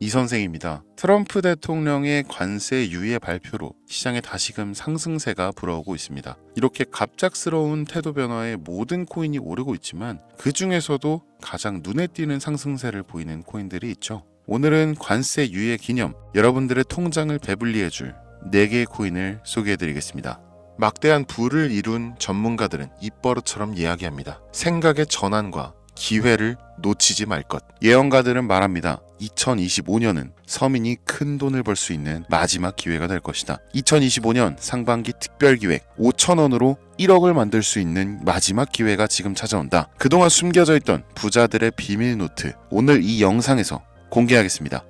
이 선생입니다. 트럼프 대통령의 관세 유예 발표로 시장에 다시금 상승세가 불어오고 있습니다. 이렇게 갑작스러운 태도 변화에 모든 코인이 오르고 있지만 그 중에서도 가장 눈에 띄는 상승세를 보이는 코인들이 있죠. 오늘은 관세 유예 기념 여러분들의 통장을 배불리해줄 4개의 코인을 소개해드리겠습니다. 막대한 부를 이룬 전문가들은 입버릇처럼 이야기합니다. 생각의 전환과 기회를 놓치지 말 것. 예언가들은 말합니다. 2025년은 서민이 큰 돈을 벌 수 있는 마지막 기회가 될 것이다. 2025년 상반기 특별기획 5,000원으로 1억을 만들 수 있는 마지막 기회가 지금 찾아온다. 그동안 숨겨져 있던 부자들의 비밀 노트, 오늘 이 영상에서 공개하겠습니다.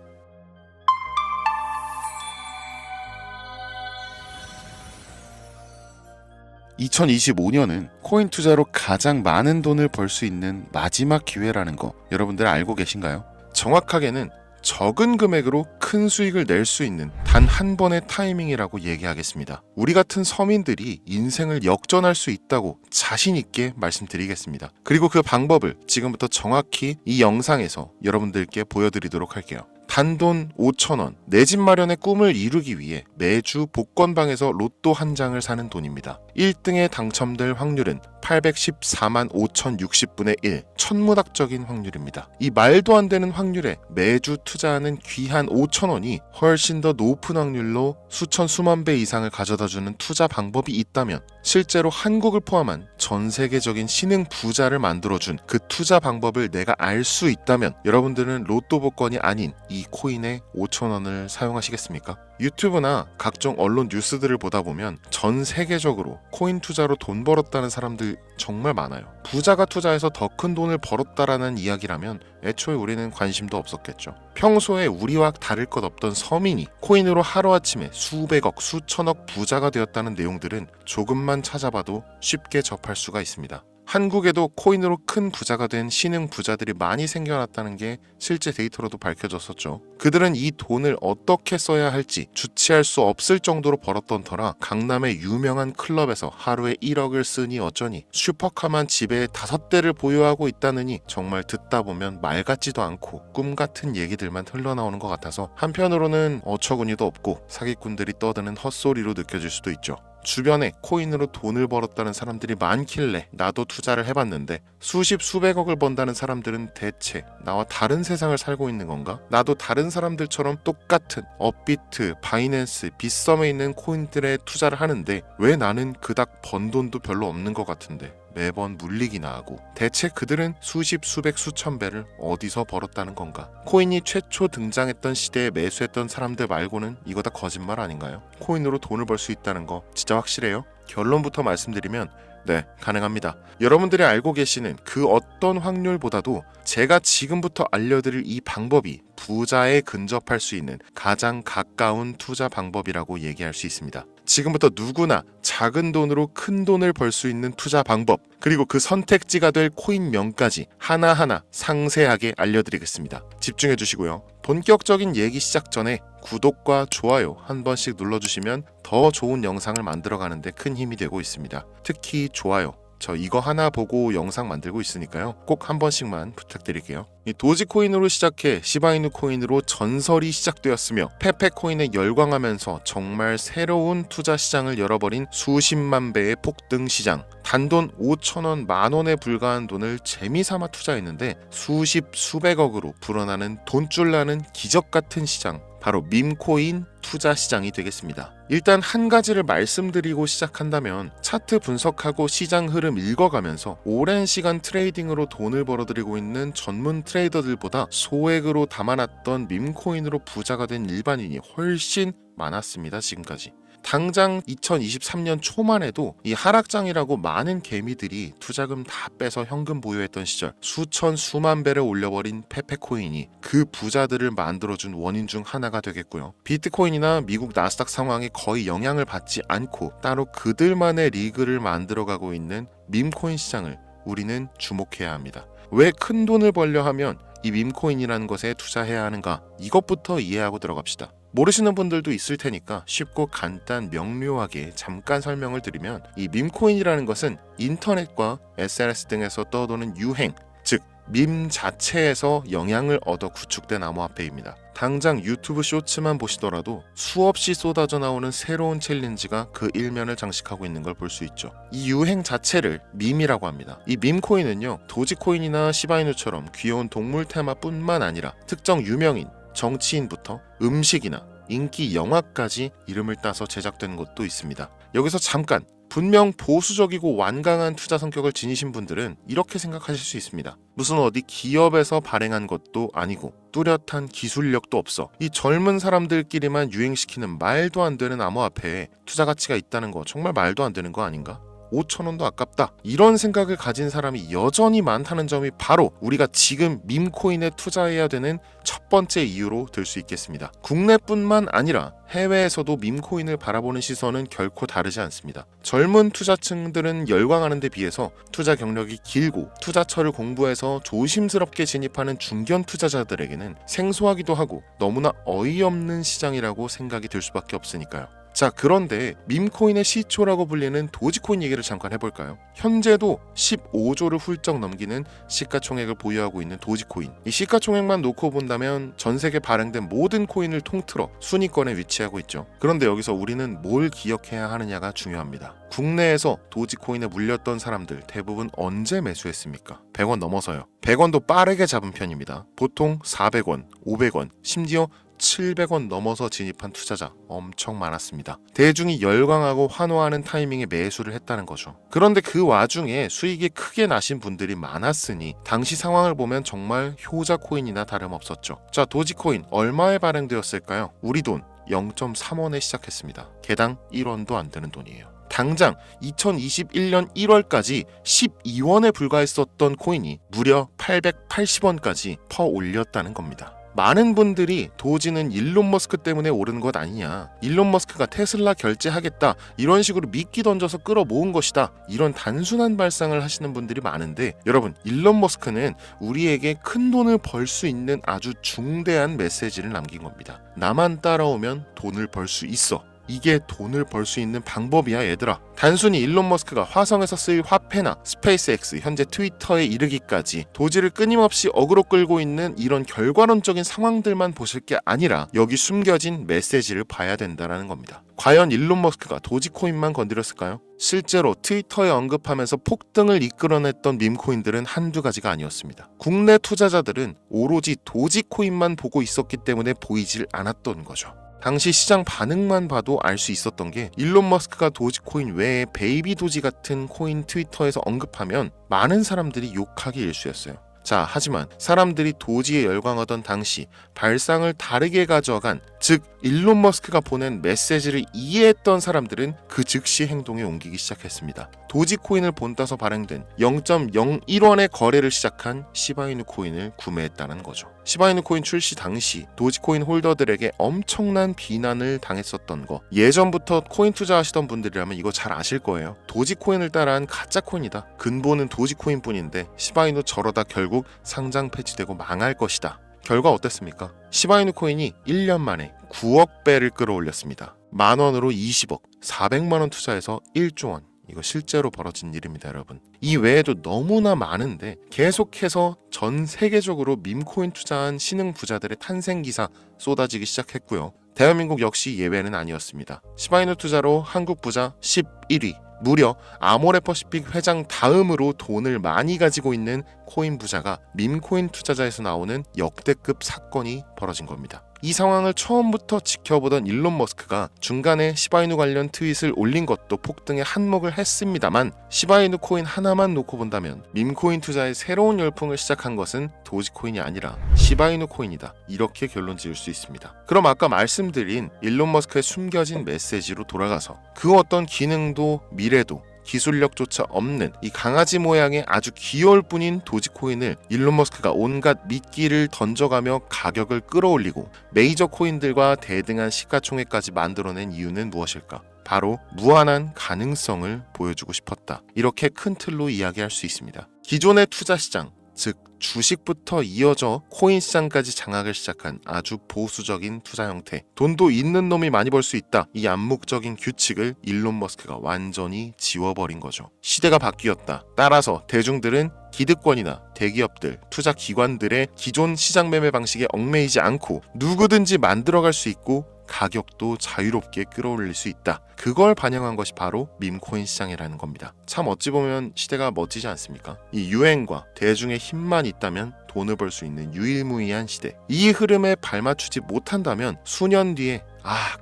(2025년은) 코인 투자로 가장 많은 돈을 벌 수 있는 마지막 기회라는 거 여러분들 알고 계신가요? 정확하게는 적은 금액으로 큰 수익을 낼 수 있는 단 한 번의 타이밍이라고 얘기하겠습니다. 우리 같은 서민들이 인생을 역전할 수 있다고 자신 있게 말씀드리겠습니다. 그리고 그 방법을 지금부터 정확히 이 영상에서 여러분들께 보여드리도록 할게요. 단돈 5,000원, 내 집 마련의 꿈을 이루기 위해 매주 복권방에서 로또 한 장을 사는 돈입니다. 1등에 당첨될 확률은 814만 5,060분의 1, 천문학적인 확률입니다. 이 말도 안 되는 확률에 매주 투자하는 귀한 5,000원이 훨씬 더 높은 확률로 수천 수만 배 이상을 가져다주는 투자 방법이 있다면 실제로 한국을 포함한 전 세계적인 신흥 부자를 만들어준 그 투자 방법을 내가 알 수 있다면 여러분들은 로또 복권이 아닌 이 코인의 5,000원을 사용하시겠습니까? 유튜브나 각종 언론 뉴스들을 보다 보면 전 세계적으로 코인 투자로 돈 벌었다는 사람들 정말 많아요. 부자가 투자해서 더 큰 돈을 벌었다라는 이야기라면 애초에 우리는 관심도 없었겠죠. 평소에 우리와 다를 것 없던 서민이 코인으로 하루아침에 수백억, 수천억 부자가 되었다는 내용들은 조금만 찾아봐도 쉽게 접할 수가 있습니다. 한국에도 코인으로 큰 부자가 된 신흥 부자들이 많이 생겨났다는 게 실제 데이터로도 밝혀졌었죠. 그들은 이 돈을 어떻게 써야 할지 주체할 수 없을 정도로 벌었던 터라 강남의 유명한 클럽에서 하루에 1억을 쓰니 어쩌니, 슈퍼카만 집에 5대를 보유하고 있다느니 정말 듣다 보면 말 같지도 않고 꿈 같은 얘기들만 흘러나오는 것 같아서 한편으로는 어처구니도 없고 사기꾼들이 떠드는 헛소리로 느껴질 수도 있죠. 주변에 코인으로 돈을 벌었다는 사람들이 많길래 나도 투자를 해봤는데 수십 수백억을 번다는 사람들은 대체 나와 다른 세상을 살고 있는 건가? 나도 다른 사람들처럼 똑같은 업비트, 바이낸스, 빗썸에 있는 코인들에 투자를 하는데 왜 나는 그닥 번 돈도 별로 없는 것 같은데 매번 물리기나 하고, 대체 그들은 수십 수백 수천 배를 어디서 벌었다는 건가? 코인이 최초 등장했던 시대에 매수했던 사람들 말고는 이거 다 거짓말 아닌가요? 코인으로 돈을 벌 수 있다는 거 진짜 확실해요? 결론부터 말씀드리면 네, 가능합니다. 여러분들이 알고 계시는 그 어떤 확률보다도 제가 지금부터 알려드릴 이 방법이 부자에 근접할 수 있는 가장 가까운 투자 방법이라고 얘기할 수 있습니다. 지금부터 누구나 작은 돈으로 큰 돈을 벌 수 있는 투자 방법, 그리고 그 선택지가 될 코인명까지 하나하나 상세하게 알려드리겠습니다. 집중해 주시고요. 본격적인 얘기 시작 전에 구독과 좋아요 한 번씩 눌러주시면 더 좋은 영상을 만들어가는데 큰 힘이 되고 있습니다. 특히 좋아요, 저 이거 하나 보고 영상 만들고 있으니까요. 꼭 한 번씩만 부탁드릴게요. 도지코인으로 시작해 시바이누 코인으로 전설이 시작되었으며 페페코인에 열광하면서 정말 새로운 투자 시장을 열어버린 수십만 배의 폭등 시장. 단돈 5,000원, 만원에 불과한 돈을 재미삼아 투자했는데 수십 수백억으로 불어나는 돈줄 나는 기적 같은 시장, 바로 밈코인 투자 시장이 되겠습니다. 일단 한 가지를 말씀드리고 시작한다면 차트 분석하고 시장 흐름 읽어가면서 오랜 시간 트레이딩으로 돈을 벌어들이고 있는 전문 트레이더들보다 소액으로 담아놨던 밈코인으로 부자가 된 일반인이 훨씬 많았습니다. 지금까지. 당장 2023년 초만 해도 이 하락장이라고 많은 개미들이 투자금 다 빼서 현금 보유했던 시절 수천 수만 배를 올려버린 페페코인이 그 부자들을 만들어준 원인 중 하나가 되겠고요. 비트코인이나 미국 나스닥 상황에 거의 영향을 받지 않고 따로 그들만의 리그를 만들어가고 있는 밈코인 시장을 우리는 주목해야 합니다. 왜 큰 돈을 벌려 하면 이 밈코인이라는 것에 투자해야 하는가? 이것부터 이해하고 들어갑시다. 모르시는 분들도 있을 테니까 쉽고 간단 명료하게 잠깐 설명을 드리면, 이 밈코인이라는 것은 인터넷과 SNS 등에서 떠도는 유행, 즉 밈 자체에서 영향을 얻어 구축된 암호화폐입니다. 당장 유튜브 쇼츠만 보시더라도 수없이 쏟아져 나오는 새로운 챌린지가 그 일면을 장식하고 있는 걸 볼 수 있죠. 이 유행 자체를 밈이라고 합니다. 이 밈코인은요, 도지코인이나 시바이누처럼 귀여운 동물 테마뿐만 아니라 특정 유명인, 정치인부터 음식이나 인기 영화까지 이름을 따서 제작된 것도 있습니다. 여기서 잠깐, 분명 보수적이고 완강한 투자 성격을 지니신 분들은 이렇게 생각하실 수 있습니다. 무슨 어디 기업에서 발행한 것도 아니고 뚜렷한 기술력도 없어. 이 젊은 사람들끼리만 유행시키는 말도 안 되는 암호화폐에 투자 가치가 있다는 거 정말 말도 안 되는 거 아닌가? 5,000원도 아깝다. 이런 생각을 가진 사람이 여전히 많다는 점이 바로 우리가 지금 밈코인에 투자해야 되는 첫 번째 이유로 들 수 있겠습니다. 국내뿐만 아니라 해외에서도 밈코인을 바라보는 시선은 결코 다르지 않습니다. 젊은 투자층들은 열광하는 데 비해서 투자 경력이 길고 투자처를 공부해서 조심스럽게 진입하는 중견 투자자들에게는 생소하기도 하고 너무나 어이없는 시장이라고 생각이 들 수밖에 없으니까요. 자, 그런데 밈코인의 시초라고 불리는 도지코인 얘기를 잠깐 해볼까요? 현재도 15조를 훌쩍 넘기는 시가총액을 보유하고 있는 도지코인. 이 시가총액만 놓고 본다면 전 세계 발행된 모든 코인을 통틀어 순위권에 위치하고 있죠. 그런데 여기서 우리는 뭘 기억해야 하느냐가 중요합니다. 국내에서 도지코인에 물렸던 사람들 대부분 언제 매수했습니까? 100원 넘어서요. 100원도 빠르게 잡은 편입니다. 보통 400원, 500원, 심지어 700원 넘어서 진입한 투자자 엄청 많았습니다. 대중이 열광하고 환호하는 타이밍에 매수를 했다는 거죠. 그런데 그 와중에 수익이 크게 나신 분들이 많았으니 당시 상황을 보면 정말 효자 코인이나 다름없었죠. 자, 도지코인 얼마에 발행되었을까요? 우리 돈 0.3원에 시작했습니다. 개당 1원도 안 되는 돈이에요. 당장 2021년 1월까지 12원에 불과했었던 코인이 무려 880원까지 퍼 올렸다는 겁니다. 많은 분들이 도지는 일론 머스크 때문에 오른 것 아니냐, 일론 머스크가 테슬라 결제하겠다 이런 식으로 미끼 던져서 끌어모은 것이다, 이런 단순한 발상을 하시는 분들이 많은데, 여러분, 일론 머스크는 우리에게 큰 돈을 벌 수 있는 아주 중대한 메시지를 남긴 겁니다. 나만 따라오면 돈을 벌 수 있어. 이게 돈을 벌 수 있는 방법이야, 얘들아. 단순히 일론 머스크가 화성에서 쓰일 화폐나 스페이스X, 현재 트위터에 이르기까지 도지를 끊임없이 어그로 끌고 있는 이런 결과론적인 상황들만 보실 게 아니라 여기 숨겨진 메시지를 봐야 된다는 겁니다. 과연 일론 머스크가 도지코인만 건드렸을까요? 실제로 트위터에 언급하면서 폭등을 이끌어냈던 밈코인들은 한두 가지가 아니었습니다. 국내 투자자들은 오로지 도지코인만 보고 있었기 때문에 보이질 않았던 거죠. 당시 시장 반응만 봐도 알 수 있었던 게, 일론 머스크가 도지코인 외에 베이비 도지 같은 코인 트위터에서 언급하면 많은 사람들이 욕하기 일쑤였어요. 자, 하지만 사람들이 도지에 열광하던 당시 발상을 다르게 가져간, 즉 일론 머스크가 보낸 메시지를 이해했던 사람들은 그 즉시 행동에 옮기기 시작했습니다. 도지코인을 본따서 발행된 0.01원의 거래를 시작한 시바이누 코인을 구매했다는 거죠. 시바이누 코인 출시 당시 도지코인 홀더들에게 엄청난 비난을 당했었던 거, 예전부터 코인 투자하시던 분들이라면 이거 잘 아실 거예요. 도지코인을 따라한 가짜코인이다. 근본은 도지코인 뿐인데 시바이누 저러다 결국 상장 폐지되고 망할 것이다. 결과 어땠습니까? 시바이누 코인이 1년 만에 9억 배를 끌어올렸습니다. 만원으로 20억, 400만원 투자해서 1조 원. 이거 실제로 벌어진 일입니다, 여러분. 이 외에도 너무나 많은데 계속해서 전 세계적으로 밈코인 투자한 신흥 부자들의 탄생 기사 쏟아지기 시작했고요. 대한민국 역시 예외는 아니었습니다. 시바이누 투자로 한국 부자 11위, 무려 아모레퍼시픽 회장 다음으로 돈을 많이 가지고 있는 코인 부자가 밈코인 투자자에서 나오는 역대급 사건이 벌어진 겁니다. 이 상황을 처음부터 지켜보던 일론 머스크가 중간에 시바이누 관련 트윗을 올린 것도 폭등에 한몫을 했습니다만, 시바이누 코인 하나만 놓고 본다면 밈코인 투자의 새로운 열풍을 시작한 것은 도지코인이 아니라 시바이누 코인이다, 이렇게 결론 지을 수 있습니다. 그럼 아까 말씀드린 일론 머스크의 숨겨진 메시지로 돌아가서, 그 어떤 기능도 미래도 기술력조차 없는 이 강아지 모양의 아주 귀여울 뿐인 도지코인을 일론 머스크가 온갖 미끼를 던져가며 가격을 끌어올리고 메이저 코인들과 대등한 시가총액까지 만들어낸 이유는 무엇일까? 바로 무한한 가능성을 보여주고 싶었다. 이렇게 큰 틀로 이야기할 수 있습니다. 기존의 투자 시장, 즉 주식부터 이어져 코인 시장까지 장악을 시작한 아주 보수적인 투자 형태. 돈도 있는 놈이 많이 벌 수 있다. 이 암묵적인 규칙을 일론 머스크가 완전히 지워버린 거죠. 시대가 바뀌었다. 따라서 대중들은 기득권이나 대기업들, 투자 기관들의 기존 시장 매매 방식에 얽매이지 않고 누구든지 만들어갈 수 있고 가격도 자유롭게 끌어올릴 수 있다. 그걸 반영한 것이 바로 밈코인 시장이라는 겁니다. 참 어찌 보면 시대가 멋지지 않습니까? 이 유행과 대중의 힘만 있다면 돈을 벌 수 있는 유일무이한 시대. 이 흐름에 발맞추지 못한다면 수년 뒤에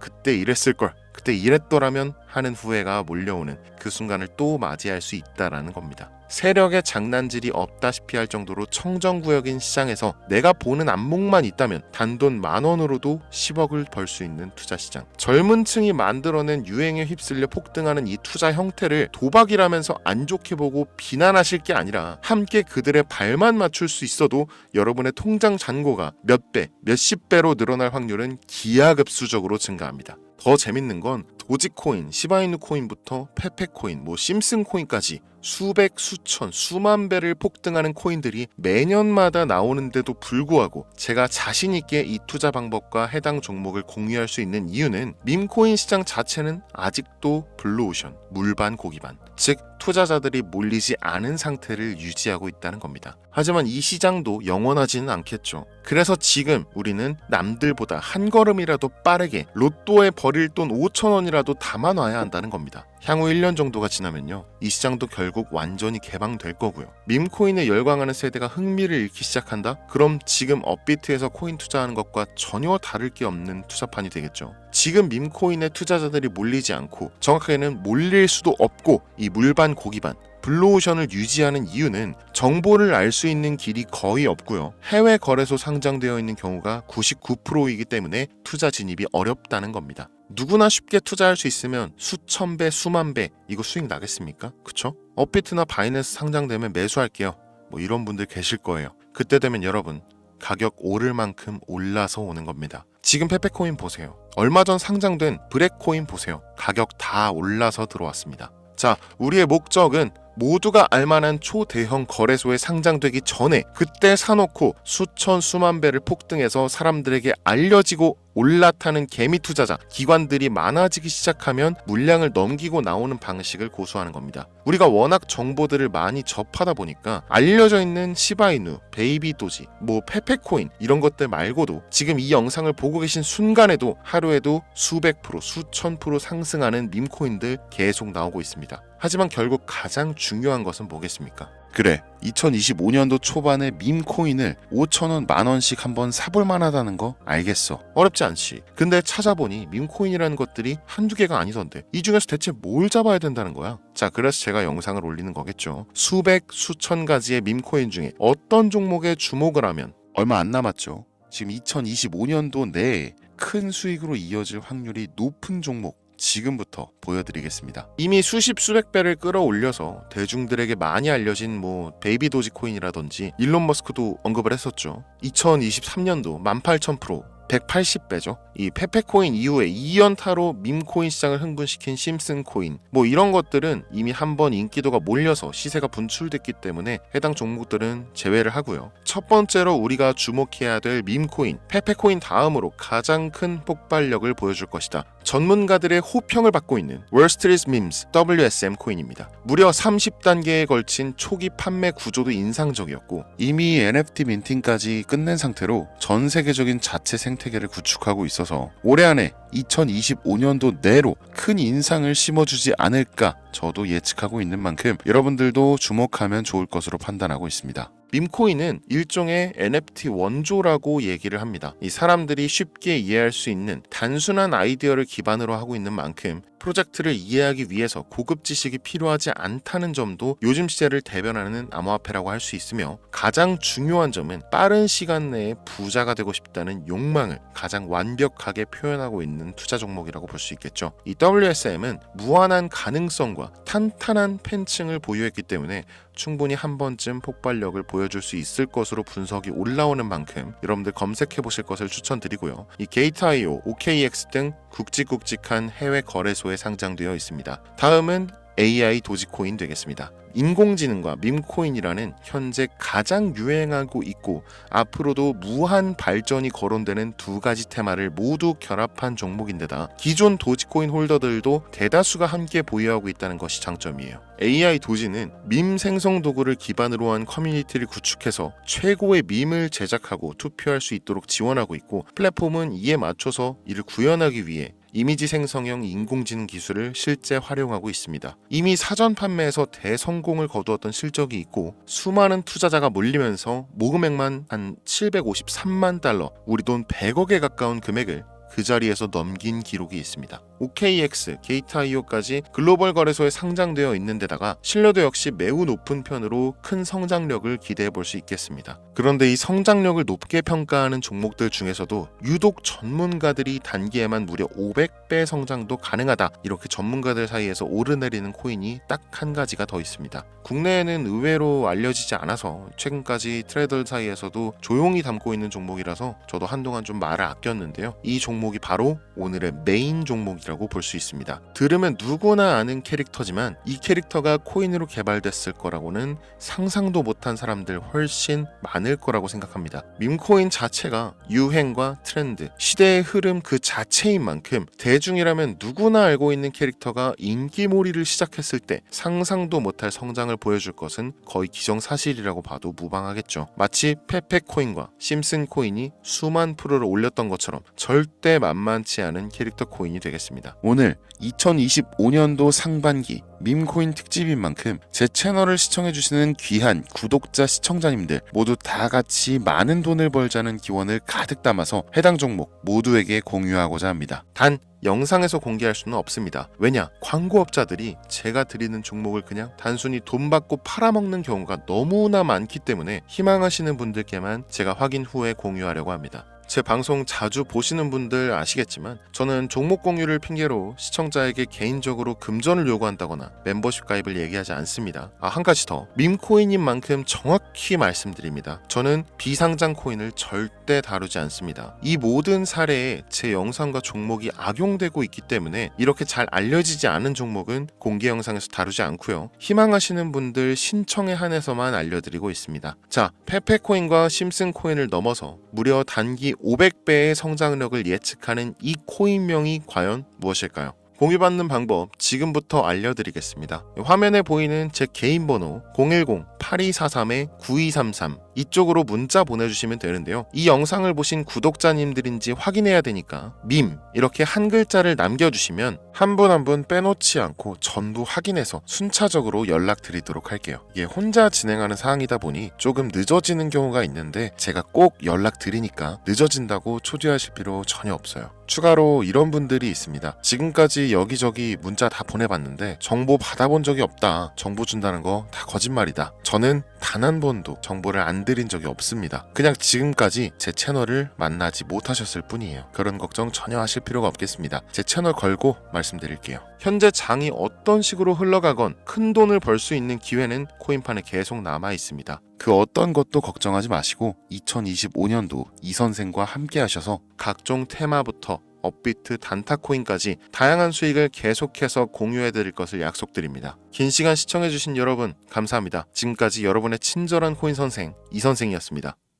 그때 이랬을걸, 그때 이랬더라면 하는 후회가 몰려오는 그 순간을 또 맞이할 수 있다라는 겁니다. 세력의 장난질이 없다시피 할 정도로 청정구역인 시장에서 내가 보는 안목만 있다면 단돈 10,000원으로도 10억을 벌 수 있는 투자 시장. 젊은 층이 만들어낸 유행에 휩쓸려 폭등하는 이 투자 형태를 도박이라면서 안 좋게 보고 비난하실 게 아니라 함께 그들의 발만 맞출 수 있어도 여러분의 통장 잔고가 몇 배, 몇십 배로 늘어날 확률은 기하급수적으로 증가합니다. 더 재밌는 건 도지코인, 시바이누 코인부터 페페코인, 심슨 코인까지 수백, 수천, 수만 배를 폭등하는 코인들이 매년마다 나오는데도 불구하고 제가 자신 있게 이 투자 방법과 해당 종목을 공유할 수 있는 이유는 밈코인 시장 자체는 아직도 블루오션, 물반 고기반, 즉 투자자들이 몰리지 않은 상태를 유지하고 있다는 겁니다. 하지만 이 시장도 영원하지는 않겠죠. 그래서 지금 우리는 남들보다 한 걸음이라도 빠르게 로또에 버릴 돈 5,000원이라도 담아놔야 한다는 겁니다. 향후 1년 정도가 지나면요, 이 시장도 결국 완전히 개방될 거고요. 밈코인에 열광하는 세대가 흥미를 잃기 시작한다? 그럼 지금 업비트에서 코인 투자하는 것과 전혀 다를 게 없는 투자판이 되겠죠. 지금 밈코인에 투자자들이 몰리지 않고, 정확하게는 몰릴 수도 없고, 이 물반 고기반 블루오션을 유지하는 이유는 정보를 알 수 있는 길이 거의 없고요. 해외 거래소 상장되어 있는 경우가 99%이기 때문에 투자 진입이 어렵다는 겁니다. 누구나 쉽게 투자할 수 있으면 수천 배, 수만 배 이거 수익 나겠습니까? 그쵸? 업비트나 바이낸스 상장되면 매수할게요. 이런 분들 계실 거예요. 그때 되면 여러분, 가격 오를 만큼 올라서 오는 겁니다. 지금 페페코인 보세요. 얼마 전 상장된 브렉코인 보세요. 가격 다 올라서 들어왔습니다. 자, 우리의 목적은 모두가 알만한 초대형 거래소에 상장되기 전에 그때 사놓고 수천 수만 배를 폭등해서 사람들에게 알려지고 올라타는 개미 투자자, 기관들이 많아지기 시작하면 물량을 넘기고 나오는 방식을 고수하는 겁니다. 우리가 워낙 정보들을 많이 접하다 보니까 알려져 있는 시바이누, 베이비도지, 페페코인 이런 것들 말고도 지금 이 영상을 보고 계신 순간에도 하루에도 수백 프로, 수천 프로 상승하는 밈코인들 계속 나오고 있습니다. 하지만 결국 가장 중요한 것은 뭐겠습니까? 그래, 2025년도 초반에 밈코인을 5,000원, 10,000원씩 한번 사볼 만하다는 거 알겠어. 어렵지 않지. 근데 찾아보니 밈코인이라는 것들이 한두 개가 아니던데 이 중에서 대체 뭘 잡아야 된다는 거야? 자, 그래서 제가 영상을 올리는 거겠죠. 수백, 수천 가지의 밈코인 중에 어떤 종목에 주목을 하면 얼마 안 남았죠. 지금 2025년도 내에 큰 수익으로 이어질 확률이 높은 종목 지금부터 보여드리겠습니다. 이미 수십 수백 배를 끌어올려서 대중들에게 많이 알려진 베이비 도지 코인이라든지 일론 머스크도 언급을 했었죠. 2023년도 18,000%, 180배죠. 이 페페코인 이후에 2연타로 밈코인 시장을 흥분시킨 심슨 코인, 이런 것들은 이미 한번 인기도가 몰려서 시세가 분출됐기 때문에 해당 종목들은 제외를 하고요. 첫 번째로 우리가 주목해야 될 밈코인, 페페코인 다음으로 가장 큰 폭발력을 보여줄 것이다. 전문가들의 호평을 받고 있는 월스트리트 밈스 WSM 코인입니다. 무려 30단계에 걸친 초기 판매 구조도 인상적이었고 이미 NFT 민팅까지 끝낸 상태로 전 세계적인 자체 생태계를 구축하고 있어서 올해 안에 2025년도 내로 큰 인상을 심어주지 않을까 저도 예측하고 있는 만큼 여러분들도 주목하면 좋을 것으로 판단하고 있습니다. 밈코인은 일종의 NFT 원조라고 얘기를 합니다. 이 사람들이 쉽게 이해할 수 있는 단순한 아이디어를 기반으로 하고 있는 만큼 프로젝트를 이해하기 위해서 고급 지식이 필요하지 않다는 점도 요즘 시대를 대변하는 암호화폐라고 할 수 있으며, 가장 중요한 점은 빠른 시간 내에 부자가 되고 싶다는 욕망을 가장 완벽하게 표현하고 있는 투자 종목이라고 볼 수 있겠죠. 이 WSM은 무한한 가능성과 탄탄한 팬층을 보유했기 때문에 충분히 한 번쯤 폭발력을 보여줄 수 있을 것으로 분석이 올라오는 만큼 여러분들 검색해 보실 것을 추천드리고요. 이 게이트.io, OKX 등 굵직굵직한 해외 거래소에 상장되어 있습니다. 다음은 AI 도지코인 되겠습니다. 인공지능과 밈코인이라는 현재 가장 유행하고 있고 앞으로도 무한 발전이 거론되는 두 가지 테마를 모두 결합한 종목인데다 기존 도지코인 홀더들도 대다수가 함께 보유하고 있다는 것이 장점이에요. AI 도지는 밈 생성 도구를 기반으로 한 커뮤니티를 구축해서 최고의 밈을 제작하고 투표할 수 있도록 지원하고 있고 플랫폼은 이에 맞춰서 이를 구현하기 위해 이미지 생성형 인공지능 기술을 실제 활용하고 있습니다. 이미 사전 판매에서 대성공을 거두었던 실적이 있고 수많은 투자자가 몰리면서 모금액만 한 753만 달러, 우리 돈 100억에 가까운 금액을 그 자리에서 넘긴 기록이 있습니다. OKX, 게이트.io까지 글로벌 거래소에 상장되어 있는 데다가 신뢰도 역시 매우 높은 편으로 큰 성장력을 기대해 볼 수 있겠습니다. 그런데 이 성장력을 높게 평가하는 종목들 중에서도 유독 전문가들이 단기에만 무려 500배 성장도 가능하다, 이렇게 전문가들 사이에서 오르내리는 코인이 딱 한 가지가 더 있습니다. 국내에는 의외로 알려지지 않아서 최근까지 트레이더 사이에서도 조용히 담고 있는 종목이라서 저도 한동안 좀 말을 아꼈는데요. 이 종목이 바로 오늘의 메인 종목이라고 볼 수 있습니다. 들으면 누구나 아는 캐릭터지만 이 캐릭터가 코인으로 개발됐을 거라고는 상상도 못한 사람들 훨씬 많을 거라고 생각합니다. 밈코인 자체가 유행과 트렌드, 시대의 흐름 그 자체인 만큼 대중이라면 누구나 알고 있는 캐릭터가 인기몰이를 시작했을 때 상상도 못할 성장을 보여줄 것은 거의 기정사실이라고 봐도 무방하겠죠. 마치 페페코인과 심슨코인이 수만 프로를 올렸던 것처럼 절대 만만치 않은 캐릭터 코인이 되겠습니다. 오늘 2025년도 상반기 밈코인 특집인 만큼 제 채널을 시청해주시는 귀한 구독자 시청자님들 모두 다 같이 많은 돈을 벌자는 기원을 가득 담아서 해당 종목 모두에게 공유하고자 합니다. 단 영상에서 공개할 수는 없습니다. 왜냐? 광고업자들이 제가 드리는 종목을 그냥 단순히 돈 받고 팔아먹는 경우가 너무나 많기 때문에 희망하시는 분들께만 제가 확인 후에 공유하려고 합니다. 제 방송 자주 보시는 분들 아시겠지만 저는 종목 공유를 핑계로 시청자에게 개인적으로 금전을 요구한다거나 멤버십 가입을 얘기하지 않습니다. 한 가지 더, 밈코인인 만큼 정확히 말씀드립니다. 저는 비상장 코인을 절대 다루지 않습니다. 이 모든 사례에 제 영상과 종목이 악용되고 있기 때문에 이렇게 잘 알려지지 않은 종목은 공개 영상에서 다루지 않고요. 희망하시는 분들 신청에 한해서만 알려드리고 있습니다. 자, 페페코인과 심슨코인을 넘어서 무려 단기 500배의 성장력을 예측하는 이 코인명이 과연 무엇일까요? 공유받는 방법 지금부터 알려드리겠습니다. 화면에 보이는 제 개인 번호 010-8243-9233 이쪽으로 문자 보내주시면 되는데요. 이 영상을 보신 구독자님들인지 확인해야 되니까 밈 이렇게 한 글자를 남겨주시면 한 분 한 분 빼놓지 않고 전부 확인해서 순차적으로 연락드리도록 할게요. 이게 혼자 진행하는 사항이다 보니 조금 늦어지는 경우가 있는데 제가 꼭 연락드리니까 늦어진다고 초조하실 필요 전혀 없어요. 추가로 이런 분들이 있습니다. 지금까지 여기저기 문자 다 보내봤는데 정보 받아본 적이 없다. 정보 준다는 거 다 거짓말이다. 저는 단 한 번도 정보를 안 드린 적이 없습니다. 그냥 지금까지 제 채널을 만나지 못하셨을 뿐이에요. 그런 걱정 전혀 하실 필요가 없겠습니다. 제 채널 걸고 말씀드릴게요. 현재 장이 어떤 식으로 흘러가건 큰 돈을 벌 수 있는 기회는 코인판에 계속 남아 있습니다. 그 어떤 것도 걱정하지 마시고 2025년도 이 선생과 함께 하셔서 각종 테마부터 업비트, 단타코인까지 다양한 수익을 계속해서 공유해드릴 것을 약속드립니다. 긴 시간 시청해주신 여러분 감사합니다. 지금까지 여러분의 친절한 코인 선생 이선생이었습니다.